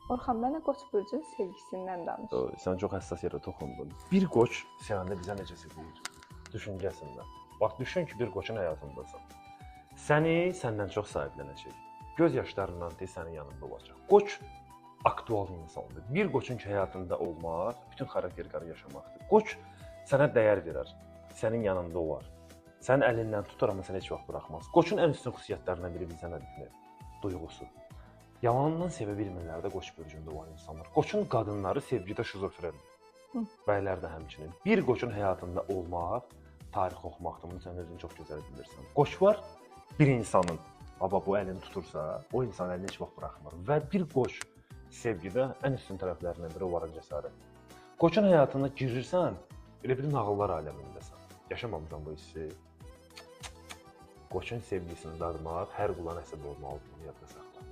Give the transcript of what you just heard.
Orxan, mənə Qoç burcu sevgisindən danış. Sən çox həssas yerə toxundun. Bir qoç sevəndə bizə necə deyir? Düşüncəsində. Bax, düşün ki, bir qoçun həyatındasan. Səni səndən çox sahiblənəcək. Göz yaşlarından tez sənin yanında olacaq. Qoç aktual insandır. Bir qoçun ki, həyatında olmaq, bütün xarakterləri yaşamaqdır. Qoç sənə dəyər verər, sənin yanında olar. Sənin əlindən tutar, amma səni heç vaxt buraxmaz. Qoçun ən üstün xüsusiyyətlərindən biri bizə nədir? Duyğusu. Yalandan sevə bilmirlər də Qoç bürcündə olan insanlar. Qoçun qadınları sevgidə şizofrendir. Bəylər də həmçinin. Bir qoçun həyatında olmaq, tarix oxumaqdır. Bunu sən özün çox gözəl bilirsən. Qoç var, bir insanın, baba bu əlini tutursa, o insan əlini heç vaxt buraxmır. Və bir qoç sevgidə ən üstün tərəflərindən biri onların cəsarətidir. Qoçun həyatına girirsən, elə bir nağıllar aləmindəsən. Yaşamamısan bu hissi. Qoçun sevgisini dadmaq hər qula nəsib olmalıdır, bunu yadda saxla.